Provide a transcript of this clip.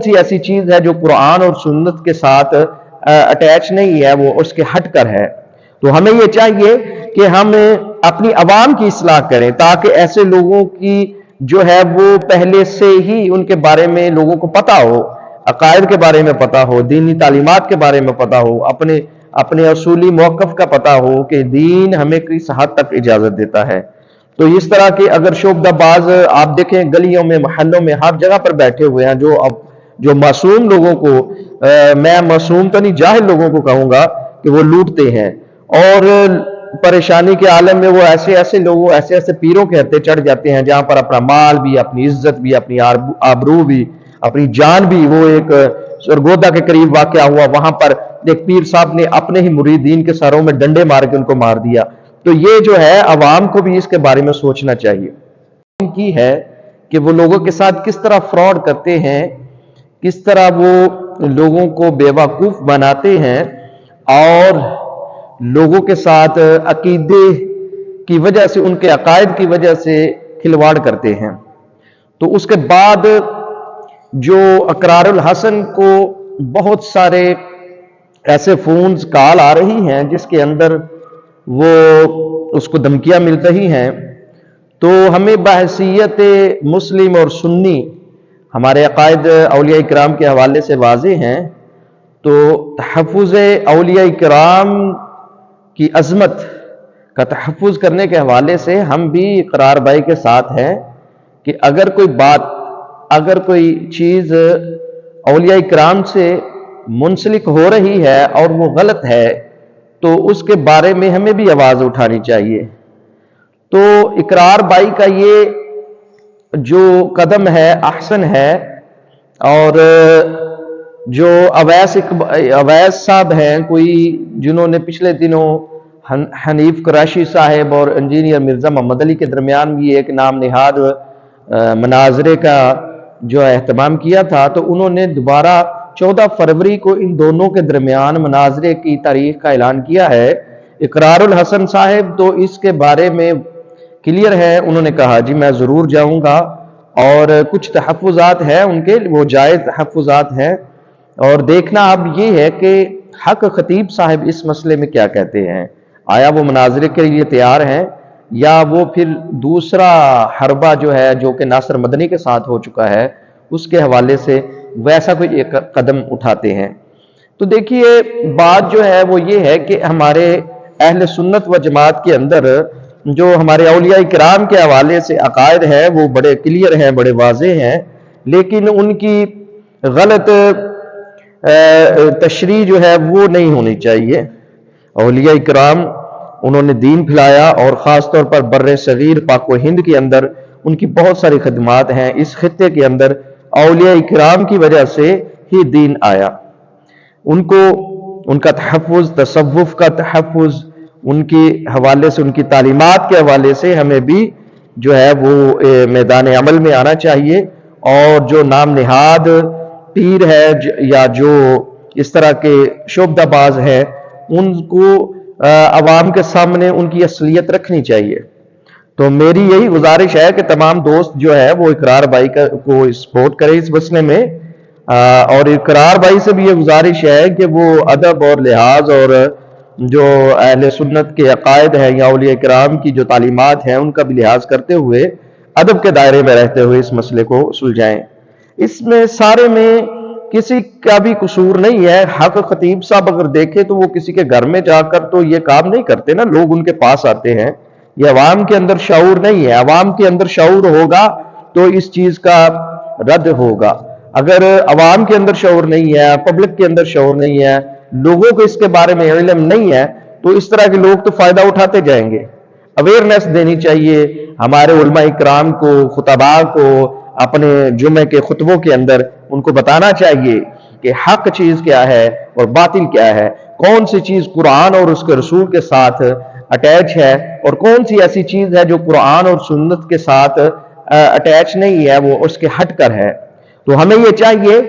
سی ایسی چیز ہے جو قرآن اور سنت کے ساتھ اٹیچ نہیں ہے، وہ اس کے ہٹ کر ہے۔ تو ہمیں یہ چاہیے کہ ہم اپنی عوام کی اصلاح کریں تاکہ ایسے لوگوں کی جو ہے وہ پہلے سے ہی ان کے بارے میں لوگوں کو پتا ہو، عقائد کے بارے میں پتا ہو، دینی تعلیمات کے بارے میں پتا ہو، اپنے اصولی موقف کا پتا ہو کہ دین ہمیں کس حد تک اجازت دیتا ہے۔ تو اس طرح کے اگر شعبہ باز آپ دیکھیں گلیوں میں، محلوں میں، ہر جگہ پر بیٹھے ہوئے ہیں جو معصوم لوگوں کو، میں معصوم تو نہیں، جاہل لوگوں کو کہوں گا کہ وہ لوٹتے ہیں، اور پریشانی کے عالم میں وہ ایسے لوگوں، ایسے پیروں کے ہتھے چڑھ جاتے ہیں جہاں پر اپنا مال بھی، اپنی عزت بھی، اپنی آبرو بھی، اپنی جان بھی، وہ ایک سرگودا کے قریب واقعہ ہوا، وہاں پر ایک پیر صاحب نے اپنے ہی مریدین کے سروں میں ڈنڈے مار کے ان کو مار دیا۔ تو یہ جو ہے عوام کو بھی اس کے بارے میں سوچنا چاہیے کی ہے کہ وہ لوگوں کے ساتھ کس طرح فراڈ کرتے ہیں، کس طرح وہ لوگوں کو بیوقوف بناتے ہیں اور لوگوں کے ساتھ عقیدے کی وجہ سے، ان کے عقائد کی وجہ سے کھلواڑ کرتے ہیں۔ تو اس کے بعد جو اقرار الحسن کو بہت سارے ایسے فونز کال آ رہی ہیں جس کے اندر وہ اس کو دھمکیاں مل رہی ہیں، تو ہمیں بحیثیت مسلم اور سنی ہمارے عقائد اولیاء کرام کے حوالے سے واضح ہیں، تو تحفظ اولیاء کرام کی عظمت کا تحفظ کرنے کے حوالے سے ہم بھی اقرار بھائی کے ساتھ ہیں کہ اگر کوئی بات، اگر کوئی چیز اولیاء کرام سے منسلک ہو رہی ہے اور وہ غلط ہے تو اس کے بارے میں ہمیں بھی آواز اٹھانی چاہیے۔ تو اقرار بائی کا یہ جو قدم ہے احسن ہے، اور جو اویس صاحب ہیں کوئی، جنہوں نے پچھلے دنوں حنیف قریشی صاحب اور انجینئر مرزا محمد علی کے درمیان بھی ایک نام نہاد مناظرے کا جو اہتمام کیا تھا، تو انہوں نے دوبارہ 14 فروری کو ان دونوں کے درمیان مناظرے کی تاریخ کا اعلان کیا ہے۔ اقرار الحسن صاحب تو اس کے بارے میں کلیئر ہے، انہوں نے کہا جی میں ضرور جاؤں گا، اور کچھ تحفظات ہیں ان کے، وہ جائز تحفظات ہیں، اور دیکھنا اب یہ ہے کہ حق خطیب صاحب اس مسئلے میں کیا کہتے ہیں، آیا وہ مناظرے کے لیے تیار ہیں یا وہ پھر دوسرا حربہ جو ہے جو کہ ناصر مدنی کے ساتھ ہو چکا ہے اس کے حوالے سے ویسا کوئی ایک قدم اٹھاتے ہیں۔ تو دیکھیے بات جو ہے وہ یہ ہے کہ ہمارے اہل سنت و جماعت کے اندر جو ہمارے اولیاء کرام کے حوالے سے عقائد ہے وہ بڑے کلیئر ہیں، بڑے واضح ہیں، لیکن ان کی غلط تشریح جو ہے وہ نہیں ہونی چاہیے۔ اولیاء کرام انہوں نے دین پھیلایا، اور خاص طور پر بر صغیر پاک و ہند کے اندر ان کی بہت ساری خدمات ہیں، اس خطے کے اندر اولیاء کرام کی وجہ سے ہی دین آیا۔ ان کو ان کا تحفظ، تصوف کا تحفظ، ان کے حوالے سے، ان کی تعلیمات کے حوالے سے ہمیں بھی جو ہے وہ میدان عمل میں آنا چاہیے، اور جو نام نہاد پیر ہے یا جو اس طرح کے شعبہ باز ہیں ان کو عوام کے سامنے ان کی اصلیت رکھنی چاہیے۔ تو میری یہی گزارش ہے کہ تمام دوست جو ہے وہ اقرار بھائی کو سپورٹ کرے اس مسئلے میں، اور اقرار بھائی سے بھی یہ گزارش ہے کہ وہ ادب اور لحاظ اور جو اہل سنت کے عقائد ہیں یا اولیاء کرام کی جو تعلیمات ہیں ان کا بھی لحاظ کرتے ہوئے ادب کے دائرے میں رہتے ہوئے اس مسئلے کو سلجھائیں۔ اس میں سارے میں کسی کا بھی قصور نہیں ہے۔ حق خطیب صاحب اگر دیکھے تو وہ کسی کے گھر میں جا کر تو یہ کام نہیں کرتے نا، لوگ ان کے پاس آتے ہیں، یہ عوام کے اندر شعور نہیں ہے۔ عوام کے اندر شعور ہوگا تو اس چیز کا رد ہوگا، اگر عوام کے اندر شعور نہیں ہے، پبلک کے اندر شعور نہیں ہے، لوگوں کو اس کے بارے میں علم نہیں ہے، تو اس طرح کے لوگ تو فائدہ اٹھاتے جائیں گے۔ اویئرنیس دینی چاہیے ہمارے علماء اکرام کو، خطباء کو، اپنے جمعے کے خطبوں کے اندر ان کو بتانا چاہیے کہ حق چیز کیا ہے اور باطل کیا ہے، کون سی چیز قرآن اور اس کے رسول کے ساتھ اٹیچ ہے اور کون سی ایسی چیز ہے جو قرآن اور سنت کے ساتھ اٹیچ نہیں ہے، وہ اس کے ہٹ کر ہے۔ تو ہمیں یہ چاہیے